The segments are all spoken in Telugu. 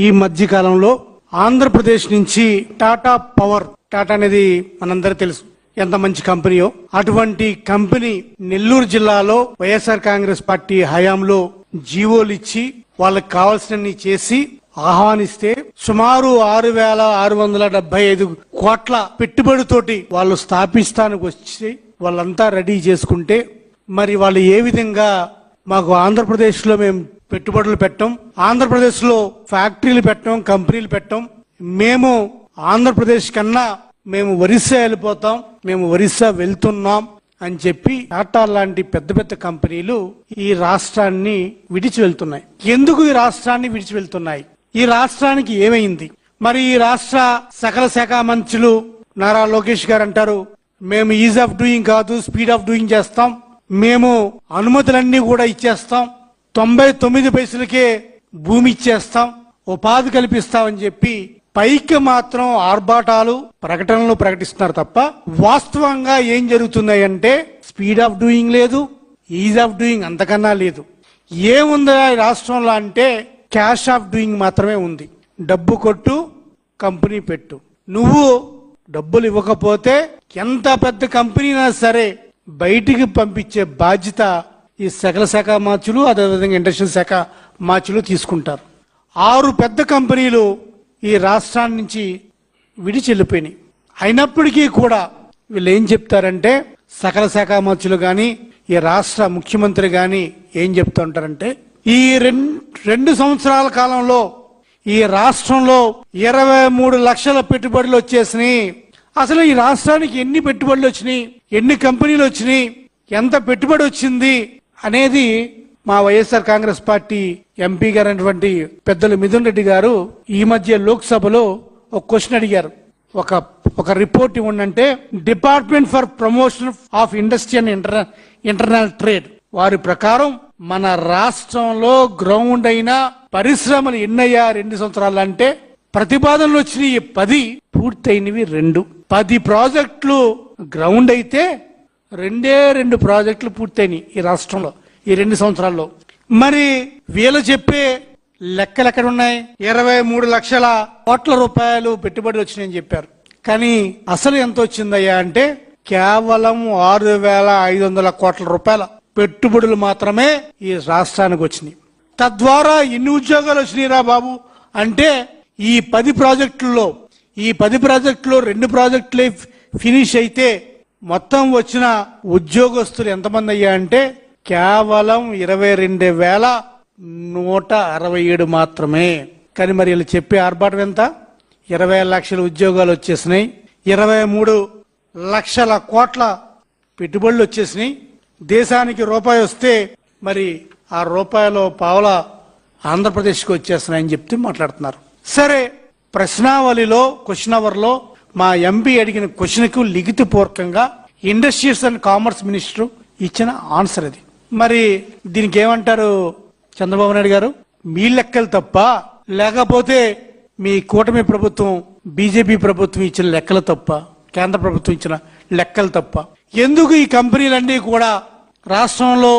ఈ మధ్య కాలంలో ఆంధ్రప్రదేశ్ నుంచి టాటా పవర్, టాటా అనేది మనందరూ తెలుసు ఎంత మంచి కంపెనీయో, అటువంటి కంపెనీ నెల్లూరు జిల్లాలో వైఎస్ఆర్ కాంగ్రెస్ పార్టీ హయాంలో జీవోలు ఇచ్చి వాళ్ళకి కావాల్సినన్ని చేసి ఆహ్వానిస్తే సుమారు 6,675 కోట్ల పెట్టుబడితోటి వాళ్ళు స్థాపిస్తానికి వచ్చి వాళ్ళంతా రెడీ చేసుకుంటే, మరి వాళ్ళు ఏ విధంగా మాకు ఆంధ్రప్రదేశ్ లో మేము పెట్టుబడులు పెట్టాం, ఆంధ్రప్రదేశ్ లో ఫ్యాక్టరీలు పెట్టాం, కంపెనీలు పెట్టాం, మేము ఆంధ్రప్రదేశ్ కన్నా మేము ఒరిస్సా వెళ్ళిపోతాం, మేము ఒరిస్సా వెళ్తున్నాం అని చెప్పి టాటా లాంటి పెద్ద పెద్ద కంపెనీలు ఈ రాష్ట్రాన్ని విడిచి వెళ్తున్నాయి. ఎందుకు ఈ రాష్ట్రాన్ని విడిచి వెళ్తున్నాయి? ఈ రాష్ట్రానికి ఏమైంది? మరి ఈ రాష్ట్ర సకల శాఖ మంత్రులు నారా లోకేష్ గారు అంటారు, మేము ఈజ్ ఆఫ్ డూయింగ్ కాదు స్పీడ్ ఆఫ్ డూయింగ్ చేస్తాం, మేము అనుమతులన్నీ కూడా ఇచ్చేస్తాం, 99 పైసలకే భూమి ఇచ్చేస్తాం, ఉపాధి కల్పిస్తామని చెప్పి పైకి మాత్రం ఆర్భాటాలు ప్రకటనలు ప్రకటిస్తున్నారు తప్ప వాస్తవంగా ఏం జరుగుతున్నాయంటే స్పీడ్ ఆఫ్ డూయింగ్ లేదు, ఈజ్ ఆఫ్ డూయింగ్ అంతకన్నా లేదు. ఏముందా ఈ రాష్ట్రంలో అంటే క్యాష్ ఆఫ్ డూయింగ్ మాత్రమే ఉంది. డబ్బు కొట్టు, కంపెనీ పెట్టు. నువ్వు డబ్బులు ఇవ్వకపోతే ఎంత పెద్ద కంపెనీనా సరే బయటికి పంపించే బాధ్యత ఈ సకల శాఖ మార్చులు, అదేవిధంగా ఇండస్ట్రియల్ శాఖ మార్చులు తీసుకుంటారు. 6 పెద్ద కంపెనీలు ఈ రాష్ట్రాన్ని నుంచి విడిచి వెళ్ళిపోయినాయి. అయినప్పటికీ కూడా వీళ్ళు ఏం చెప్తారంటే, సకల శాఖ మార్చులు గాని ఈ రాష్ట్ర ముఖ్యమంత్రి గాని ఏం చెప్తూ ఉంటారంటే, ఈ 2 సంవత్సరాల కాలంలో ఈ రాష్ట్రంలో 23 లక్షల పెట్టుబడులు వచ్చేసినాయి. అసలు ఈ రాష్ట్రానికి ఎన్ని పెట్టుబడులు వచ్చినాయి, ఎన్ని కంపెనీలు వచ్చినాయి, ఎంత పెట్టుబడి వచ్చింది అనేది మా వైఎస్ఆర్ కాంగ్రెస్ పార్టీ ఎంపీ గారైనటువంటి పెద్దలు మిథున్ రెడ్డి గారు ఈ మధ్య లోక్సభలో ఒక క్వశ్చన్ అడిగారు. ఒక రిపోర్ట్ ఇవ్వండి, department for promotion of industry and international trade వారి ప్రకారం మన రాష్ట్రంలో గ్రౌండ్ అయిన పరిశ్రమలు ఎన్నయ్యా 2 సంవత్సరాలు అంటే, ప్రతిపాదనలు వచ్చినాయి 10, పూర్తయినవి 2. 10 ప్రాజెక్టులు గ్రౌండ్ అయితే 2 ప్రాజెక్టులు పూర్తయినాయి ఈ రాష్ట్రంలో ఈ 2 సంవత్సరాల్లో. మరి వీళ్ళు చెప్పే లెక్కలు ఎక్కడ ఉన్నాయి? 23 లక్షల కోట్ల రూపాయలు పెట్టుబడులు వచ్చినాయని చెప్పారు. కానీ అసలు ఎంత వచ్చిందయ్యా అంటే కేవలం 6,500 కోట్ల రూపాయల పెట్టుబడులు మాత్రమే ఈ రాష్ట్రానికి వచ్చినాయి. తద్వారా ఎన్ని ఉద్యోగాలు వచ్చినాయిరా బాబు అంటే, ఈ 10 ప్రాజెక్టుల్లో 2 ప్రాజెక్టులే ఫినిష్ అయితే మొత్తం వచ్చిన ఉద్యోగస్తులు ఎంతమంది అయ్యా అంటే కేవలం 22,167 మాత్రమే. కానీ మరి వీళ్ళు చెప్పే ఆర్భాటం ఎంత? 20 లక్షల ఉద్యోగాలు వచ్చేసినాయి, 23 లక్షల కోట్ల పెట్టుబడులు వచ్చేసినాయి, దేశానికి రూపాయి వస్తే మరి ఆ రూపాయలో పావుల ఆంధ్రప్రదేశ్కి వచ్చేస్తున్నాయని చెప్తే మాట్లాడుతున్నారు. సరే, ప్రశ్నావళిలో క్వశ్చన్ అవర్ లో మా ఎంపీ అడిగిన క్వశ్చన్ కు లిఖితపూర్వకంగా ఇండస్ట్రీస్ అండ్ కామర్స్ మినిస్టర్ ఇచ్చిన ఆన్సర్ అది. మరి దీనికి ఏమంటారు చంద్రబాబు నాయుడు గారు? మీ లెక్కలు తప్ప, లేకపోతే మీ కూటమి ప్రభుత్వం బీజేపీ ప్రభుత్వం ఇచ్చిన లెక్కలు తప్ప, కేంద్ర ప్రభుత్వం ఇచ్చిన లెక్కలు తప్ప? ఎందుకు ఈ కంపెనీలన్నీ కూడా రాష్ట్రంలో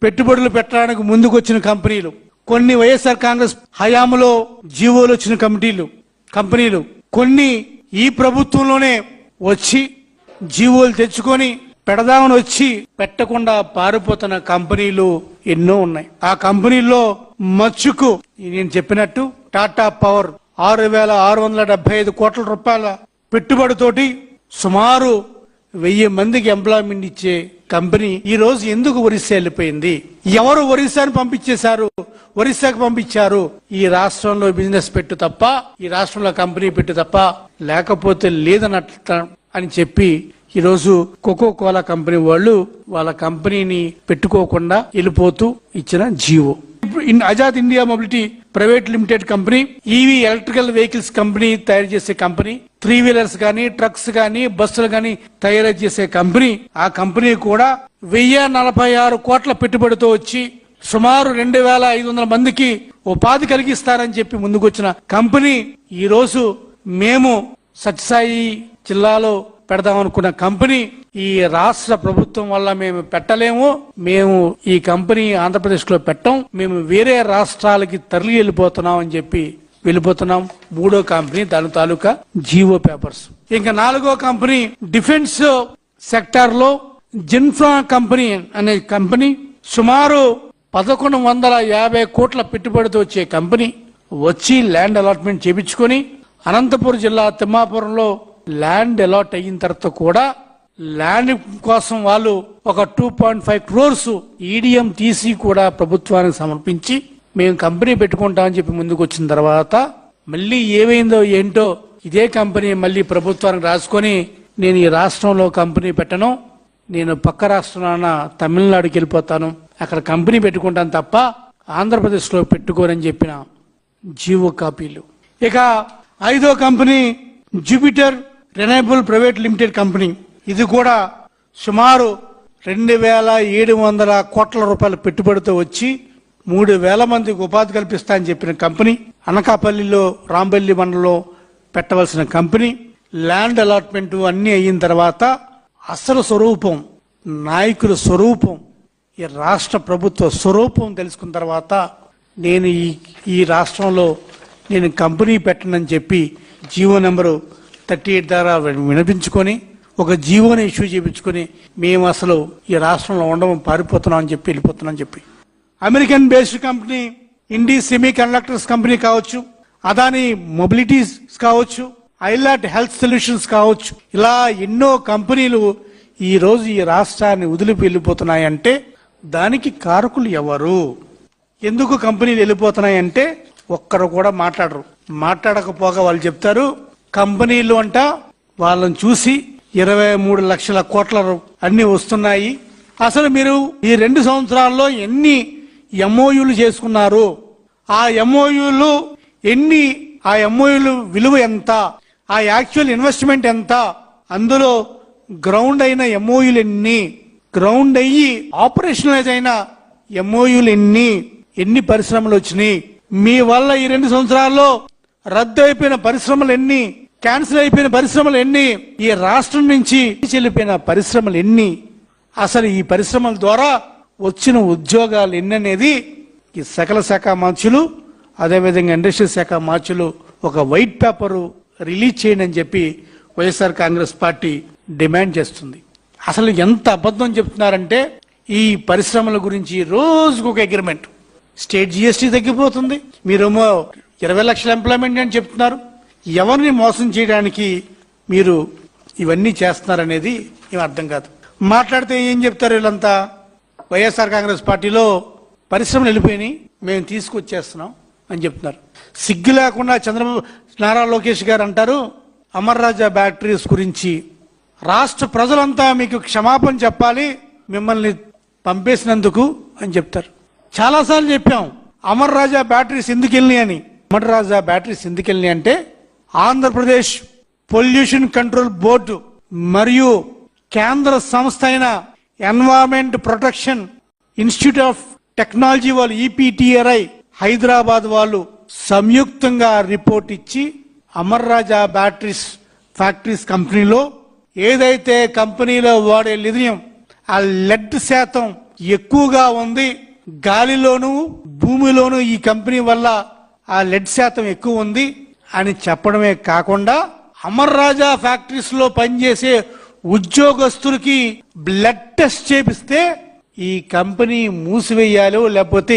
పెట్టుబడులు పెట్టడానికి ముందుకు వచ్చిన కంపెనీలు, కొన్ని వైఎస్ఆర్ కాంగ్రెస్ హయాంలో జీవోలు వచ్చిన కంపెనీలు, కొన్ని ఈ ప్రభుత్వంలోనే వచ్చి జీవోలు తెచ్చుకొని పెడదామని వచ్చి పెట్టకుండా పారిపోతున్న కంపెనీలు ఎన్నో ఉన్నాయి. ఆ కంపెనీల్లో మచ్చుకు నేను చెప్పినట్టు టాటా పవర్ 6,675 కోట్ల రూపాయల పెట్టుబడితోటి సుమారు 1000 మందికి ఎంప్లాయ్మెంట్ ఇచ్చే కంపెనీ ఈ రోజు ఎందుకు ఒరిస్సా వెళ్ళిపోయింది? ఎవరు ఒరిస్సాను పంపించేశారు? ఒరిస్సాకు పంపించారు. ఈ రాష్ట్రంలో బిజినెస్ పెట్టు తప్ప, ఈ రాష్ట్రంలో కంపెనీ పెట్టు తప్ప లేకపోతే లేదన్నట్ల అని చెప్పి ఈ రోజు కోకో కోలా కంపెనీ వాళ్ళు వాళ్ళ కంపెనీని పెట్టుకోకుండా వెళ్ళిపోతూ ఇచ్చిన GO. Azad India mobility private limited company EV electrical vehicles company తయారు చేసే కంపెనీ, 3 వీలర్స్ గానీ, ట్రక్స్ గానీ, బస్సులు గానీ తయారు చేసే కంపెనీ, ఆ కంపెనీ కూడా 1046 కోట్ల పెట్టుబడితో వచ్చి సుమారు 2,500 మందికి ఉపాధి కలిగిస్తారని చెప్పి ముందుకొచ్చిన కంపెనీ ఈ రోజు మేము సత్యసాయి జిల్లాలో పెడదామనుకున్న కంపెనీ ఈ రాష్ట్ర ప్రభుత్వం వల్ల మేము పెట్టలేము, మేము ఈ కంపెనీ ఆంధ్రప్రదేశ్ లో పెట్టం, మేము వేరే రాష్ట్రాలకి తరలి వెళ్ళిపోతున్నాం అని చెప్పి వెళ్ళిపోతున్నాం. మూడో కంపెనీ దాని తాలూకా జియో పేపర్స్. ఇంకా నాలుగో కంపెనీ డిఫెన్స్ సెక్టార్ లో జిన్ఫ్రా కంపెనీ అనే కంపెనీ సుమారు 1150 కోట్ల పెట్టుబడితో వచ్చే కంపెనీ వచ్చి ల్యాండ్ అలాట్మెంట్ చేపించుకొని అనంతపురం జిల్లా తిమ్మాపురంలో ల్యాండ్ అలాట్ అయిన తర్వాత కూడా ల్యాండ్ కోసం వాళ్ళు ఒక 2.5 crores ఈడిఎం తీసి కూడా ప్రభుత్వానికి సమర్పించి మేము కంపెనీ పెట్టుకుంటామని చెప్పి ముందుకు వచ్చిన తర్వాత మళ్ళీ ఏమైందో ఏంటో ఇదే కంపెనీ మళ్ళీ ప్రభుత్వానికి రాసుకొని నేను ఈ రాష్ట్రంలో కంపెనీ పెట్టను, నేను పక్క రాష్ట్రాన తమిళనాడుకి వెళ్ళిపోతాను, అక్కడ కంపెనీ పెట్టుకుంటాను తప్ప ఆంధ్రప్రదేశ్లో పెట్టుకోనని చెప్పిన జీవో కాపీలు. ఇక ఐదో company Jupiter renewable private limited company. ఇది కూడా సుమారు 2700 కోట్ల రూపాయల పెట్టుబడితో వచ్చి 3000 మందికి ఉపాధి కల్పిస్తా అని చెప్పిన కంపెనీ. అనకాపల్లిలో రాంబెల్లి మండలంలో పెట్టవలసిన కంపెనీ. ల్యాండ్ అలాట్మెంట్ అన్ని అయిన తర్వాత అసలు స్వరూపం, నాయకుల స్వరూపం, ఈ రాష్ట్ర ప్రభుత్వ స్వరూపం తెలుసుకున్న తర్వాత నేను ఈ రాష్ట్రంలో నేను కంపెనీ పెట్టనని చెప్పి జీవో నెంబరు 38 ద్వారా వినిపించుకొని ఒక జీవోని ఇష్యూ చేయించుకొని మేము అసలు ఈ రాష్ట్రంలో ఉండడం పారిపోతున్నాం అని చెప్పి వెళ్ళిపోతున్నాం అని చెప్పి అమెరికన్ బేస్డ్ కంపెనీ ఇండి సెమీ కండక్టర్స్ కంపెనీ కావచ్చు, అదాని మొబిలిటీస్ కావచ్చు, ఐలాట్ హెల్త్ సొల్యూషన్స్ కావచ్చు, ఇలా ఎన్నో కంపెనీలు ఈ రోజు ఈ రాష్ట్రాన్ని వదిలిపి వెళ్ళిపోతున్నాయంటే దానికి కారకులు ఎవరు? ఎందుకు కంపెనీలు వెళ్ళిపోతున్నాయంటే ఒక్కరు కూడా మాట్లాడరు. మాట్లాడకపోగా వాళ్ళు చెప్తారు కంపెనీలు అంట వాళ్ళని చూసి 23 లక్షల కోట్ల అన్ని వస్తున్నాయి. అసలు మీరు ఈ 2 సంవత్సరాల్లో ఎన్ని ఎంఓయూలు చేసుకున్నారు, ఆ ఎంఓయూలు ఎన్ని, ఆ ఎంఓయూలు విలువ ఎంత, ఆ యాక్చువల్ ఇన్వెస్ట్మెంట్ ఎంత, అందులో గ్రౌండ్ అయిన ఎంఓయూలు ఎన్ని, గ్రౌండ్ అయ్యి ఆపరేషనలైజ్ అయిన ఎంఓయూలు ఎన్ని పరిశ్రమలు వచ్చినాయి, మీ వల్ల ఈ 2 సంవత్సరాల్లో రద్దు అయిపోయిన పరిశ్రమలు ఎన్ని, క్యాన్సిల్ అయిపోయిన పరిశ్రమలు ఎన్ని, ఈ రాష్ట్రం నుంచి చెల్లిపోయిన పరిశ్రమలు ఎన్ని, అసలు ఈ పరిశ్రమల ద్వారా వచ్చిన ఉద్యోగాలు ఎన్ని అనేది ఈ సకల శాఖ మార్చులు అదేవిధంగా ఇండస్ట్రియల్ శాఖ మార్చులు ఒక వైట్ పేపర్ రిలీజ్ చేయండి అని చెప్పి వైఎస్ఆర్ కాంగ్రెస్ పార్టీ డిమాండ్ చేస్తుంది. అసలు ఎంత అబద్ధం చెప్తున్నారంటే ఈ పరిశ్రమల గురించి రోజుకు ఒక అగ్రిమెంట్. స్టేట్ జిఎస్టీ తగ్గిపోతుంది, మీరేమో 20 లక్షల ఎంప్లాయ్మెంట్ అని చెప్తున్నారు. ఎవరిని మోసం చేయడానికి మీరు ఇవన్నీ చేస్తున్నారనేది ఏం అర్థం కాదు. మాట్లాడితే ఏం చెప్తారు వీళ్ళంతా, వైఎస్ఆర్ కాంగ్రెస్ పార్టీలో పరిశ్రమలు వెళ్ళిపోయినాయి మేము తీసుకొచ్చేస్తున్నాం అని చెప్తున్నారు. సిగ్గు లేకుండా చంద్రబాబు నారా లోకేష్ గారు అంటారు అమర్ రాజా బ్యాటరీస్ గురించి రాష్ట్ర ప్రజలంతా మీకు క్షమాపణ చెప్పాలి మిమ్మల్ని పంపేసినందుకు అని చెప్తారు. చాలాసార్లు చెప్పాం అమర్ రాజా బ్యాటరీస్ ఎందుకు వెళ్ళినాయి అని. అమర్ రాజా బ్యాటరీస్ ఎందుకు వెళ్ళినాయి అంటే ఆంధ్రప్రదేశ్ పొల్యూషన్ కంట్రోల్ బోర్డు మరియు కేంద్ర సంస్థ అయిన environment protection institute of technology వాళ్ళు ఈపీటీఆర్ఐ హైదరాబాద్ వాళ్ళు సంయుక్తంగా రిపోర్ట్ ఇచ్చి అమర్ రాజా బ్యాటరీస్ ఫ్యాక్టరీస్ కంపెనీలో ఏదైతే కంపెనీలో వాడే లిథియం ఆ లెడ్ శాతం ఎక్కువగా ఉంది, గాలిలోను భూమిలోను ఈ కంపెనీ వల్ల ఆ లెడ్ శాతం ఎక్కువ ఉంది అని చెప్పడమే కాకుండా అమర్ రాజా ఫ్యాక్టరీస్ లో పనిచేసే ఉద్యోగస్తులకి బ్లడ్ టెస్ట్ చేపిస్తే ఈ కంపెనీ మూసివేయాలో లేకపోతే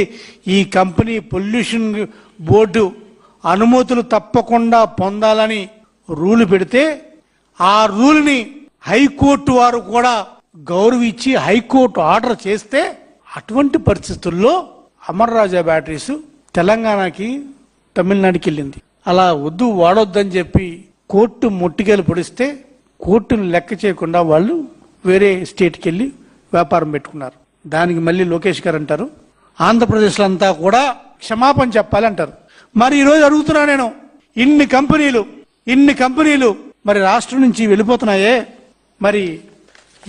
ఈ కంపెనీ పొల్యూషన్ బోర్డు అనుమతులు తప్పకుండా పొందాలని రూల్ పెడితే ఆ రూల్ని హైకోర్టు వారు కూడా గౌరవించి హైకోర్టు ఆర్డర్ చేస్తే అటువంటి పరిస్థితుల్లో అమర్ రాజా బ్యాటరీస్ తెలంగాణకి తమిళనాడుకి వెళ్ళింది. అలా వద్దు వాడొద్దని చెప్పి కోర్టు మొట్టికేలు పొడిస్తే కోర్టును లెక్క చేయకుండా వాళ్ళు వేరే స్టేట్కి వెళ్ళి వ్యాపారం పెట్టుకున్నారు. దానికి మళ్ళీ లోకేష్ గారు అంటారు ఆంధ్రప్రదేశ్లో అంతా కూడా క్షమాపణ చెప్పాలి అంటారు. మరి ఈరోజు అడుగుతున్నా నేను, ఇన్ని కంపెనీలు మరి రాష్ట్రం నుంచి వెళ్ళిపోతున్నాయే, మరి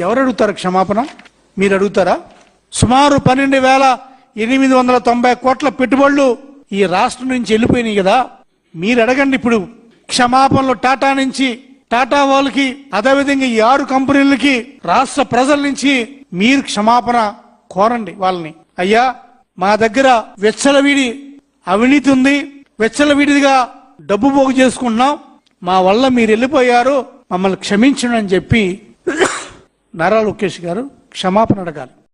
ఎవరు అడుగుతారు క్షమాపణ? మీరు అడుగుతారా? సుమారు 12,890 కోట్ల పెట్టుబడులు ఈ రాష్ట్రం నుంచి వెళ్ళిపోయినాయి కదా, మీరు అడగండి ఇప్పుడు క్షమాపణలు టాటా నుంచి, టాటా వాళ్ళకి, అదేవిధంగా ఈ 6 కంపెనీలకి రాష్ట్ర ప్రజల నుంచి మీరు క్షమాపణ కోరండి వాళ్ళని. అయ్యా మా దగ్గర వెచ్చలవిడి అవినీతి ఉంది, వెచ్చలవిడిగా డబ్బు పోగు చేసుకుంటున్నాం, మా వల్ల మీరు వెళ్ళిపోయారు, మమ్మల్ని క్షమించండి అని చెప్పి నారా లోకేష్ గారు క్షమాపణ అడగాలి.